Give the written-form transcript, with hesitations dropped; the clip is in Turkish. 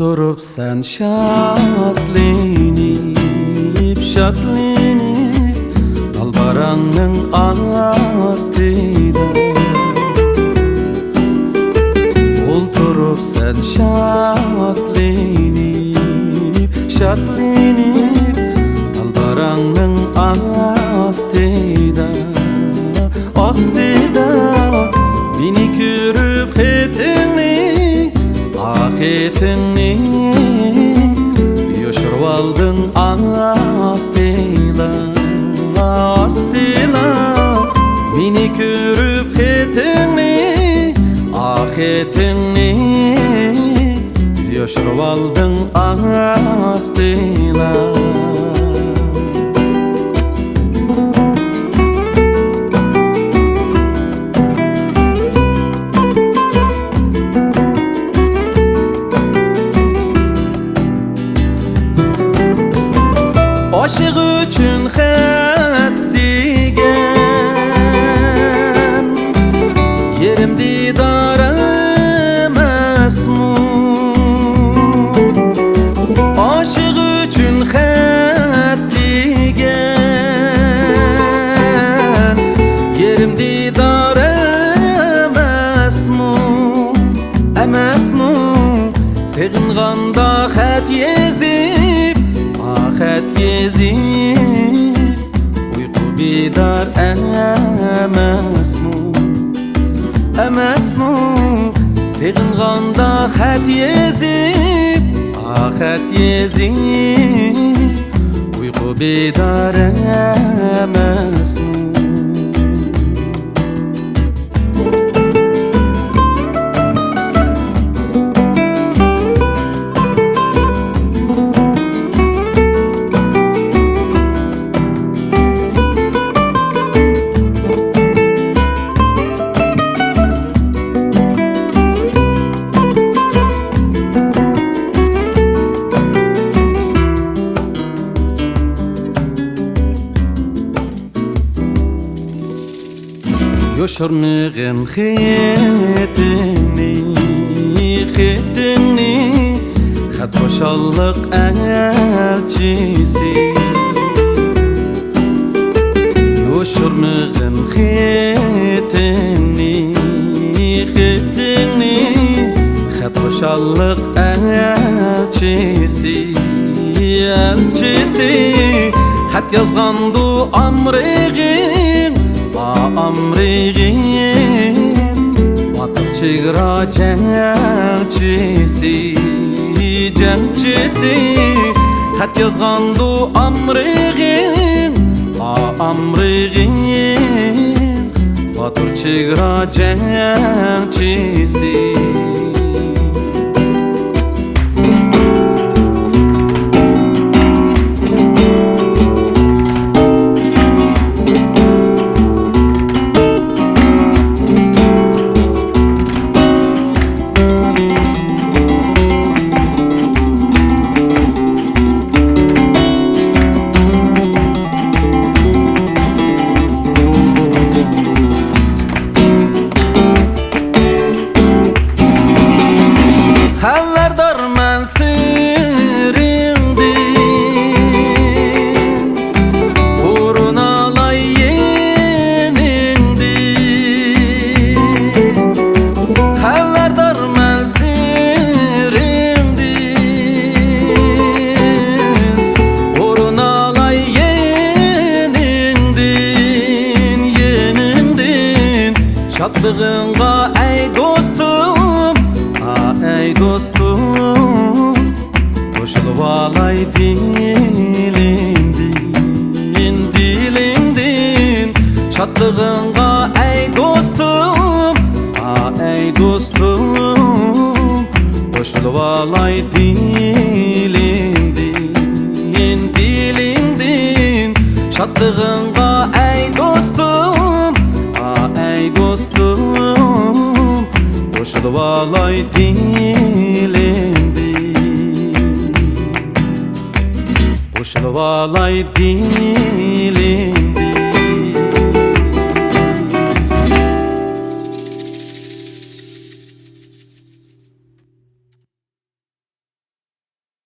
Oturup sen şatlanıp dalbaranın astida. Oturup sen şatlanıp dalbaranın astida. Beni görüp etini aketini yoşurup aldın astila. Beni görüp etini aketini yoşurup aldın astila. Aşık üçün xət digən yerim didar emasmu. Aşık üçün xət digən yerim didar emasmu. Sığınğanda xət yezib xət yezib uyku bidar emasmu. Sığınğanda xət yezib uyku bidar emasmu. Yoşurmağım xetini xat hoşallık elçisi. Yoşurmağım xetini xat hoşallık elçisi. Xat yazğandu amrığım batır çıgıra cəngçisi. Xat yazğandu amrığım batır çıgıra cəngçisi. Şadlığınğa ey dostum, ey dostum, koşulup alay dilimdin. Şadlığınğa ey dostum, alay dilimdin şadlığınğa ey dostum, ey dostum qoşulup alay dilimdin qoşulup alay dilimdin